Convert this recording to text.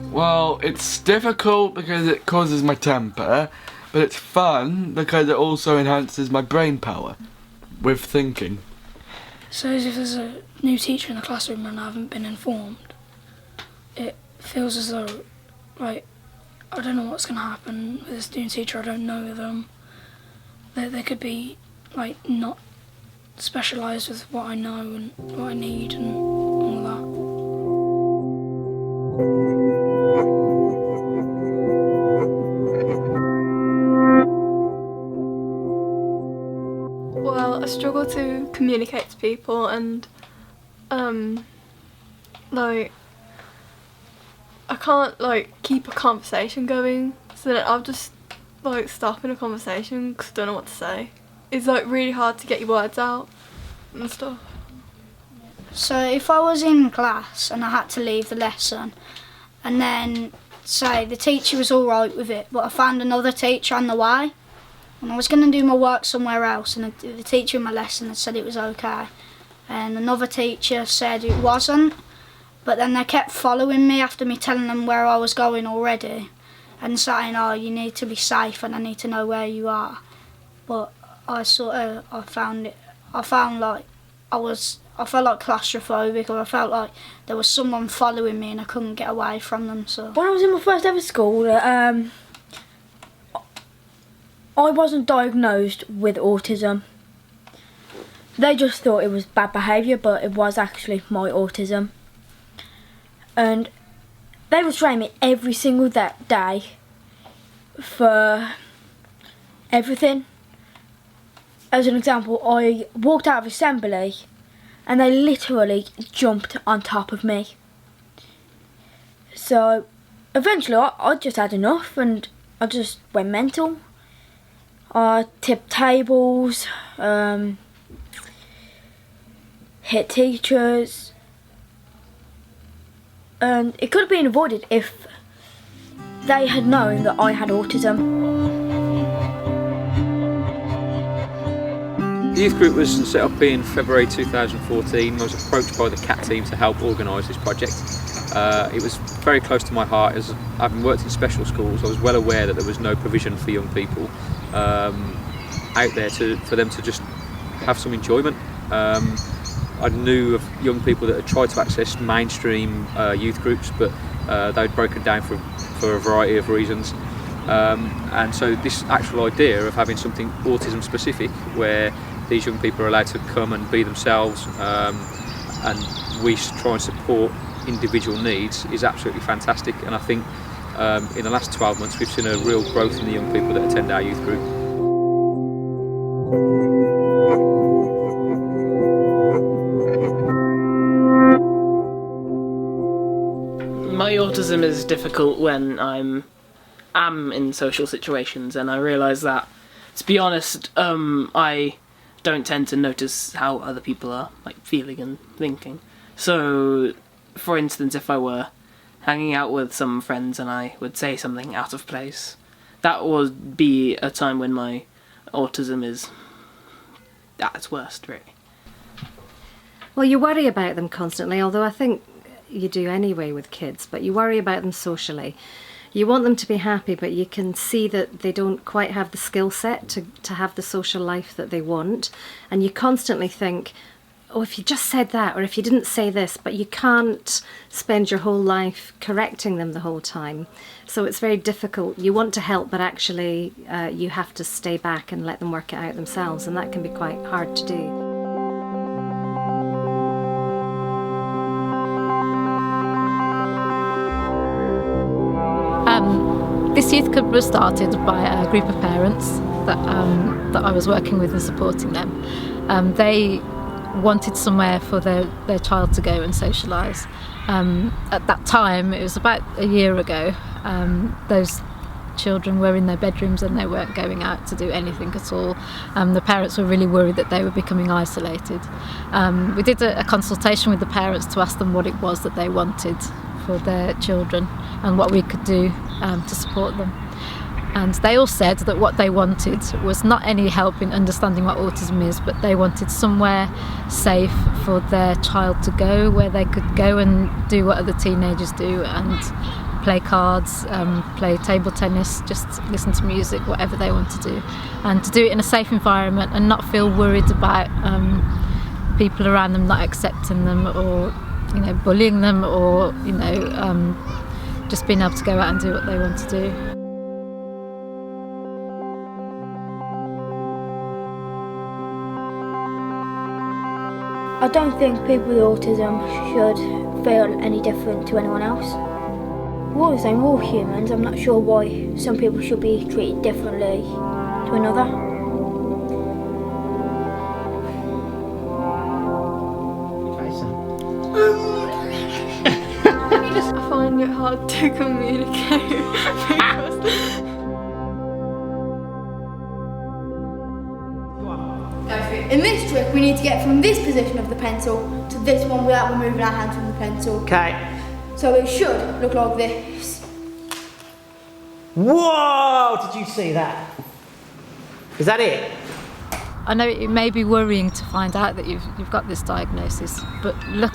Well, it's difficult because it causes my temper, but it's fun because it also enhances my brain power with thinking. So if there's a new teacher in the classroom and I haven't been informed, it feels as though, like, I don't know what's going to happen with this new teacher, I don't know them. They could be, like, not specialised with what I know and what I need and all that. Well, I struggle to communicate to people and, like, I can't, like, keep a conversation going, so then I'll just, like, stop in a conversation because I don't know what to say. It's, like, really hard to get your words out and stuff. So if I was in class and I had to leave the lesson and then, say, the teacher was all right with it, but I found another teacher on the way, and I was going to do my work somewhere else, and the teacher in my lesson had said it was okay, and another teacher said it wasn't, but then they kept following me after me telling them where I was going already and saying, oh, you need to be safe and I need to know where you are. But I felt like claustrophobic, or I felt like there was someone following me and I couldn't get away from them. So when I was in my first ever school, I wasn't diagnosed with autism. They just thought it was bad behaviour, but it was actually my autism. And they would train me every single day for everything. As an example, I walked out of assembly and they literally jumped on top of me. So eventually I just had enough and I just went mental. I tipped tables, hit teachers, and it could have been avoided if they had known that I had autism. The youth group was set up in February 2014. I was approached by the CAT team to help organise this project. It was very close to my heart, as having worked in special schools. I was well aware that there was no provision for young people out there for them to just have some enjoyment. I knew of young people that had tried to access mainstream youth groups, but they'd broken down for a variety of reasons. And so this actual idea of having something autism specific, where these young people are allowed to come and be themselves, and we try and support individual needs, is absolutely fantastic. And I think in the last 12 months we've seen a real growth in the young people that attend our youth group. My autism is difficult when I'm in social situations, and I realise that, to be honest, I don't tend to notice how other people are, like, feeling and thinking. So, for instance, if I were hanging out with some friends and I would say something out of place, that would be a time when my autism is at its worst, really. Well, you worry about them constantly, although I think you do anyway with kids, but you worry about them socially. You want them to be happy, but you can see that they don't quite have the skill set to have the social life that they want, and you constantly think, oh, if you just said that, or if you didn't say this, but you can't spend your whole life correcting them the whole time. So it's very difficult. You want to help, but actually you have to stay back and let them work it out themselves, and that can be quite hard to do. This youth club was started by a group of parents that I was working with and supporting them. They wanted somewhere for their child to go and socialise. At that time, it was about a year ago, those children were in their bedrooms and they weren't going out to do anything at all. The parents were really worried that they were becoming isolated. We did a consultation with the parents to ask them what it was that they wanted for their children and what we could do to support them. And they all said that what they wanted was not any help in understanding what autism is, but they wanted somewhere safe for their child to go, where they could go and do what other teenagers do and play cards, play table tennis, just listen to music, whatever they want to do. And to do it in a safe environment and not feel worried about people around them not accepting them or, bullying them or, just being able to go out and do what they want to do. I don't think people with autism should feel any different to anyone else. We're all the same, we're all humans. I'm not sure why some people should be treated differently to another. I find it hard to communicate because in this trick, we need to get from this position of the pencil to this one without removing our hands from the pencil. Okay. So it should look like this. Whoa! Did you see that? Is that it? I know it may be worrying to find out that you've got this diagnosis, but look.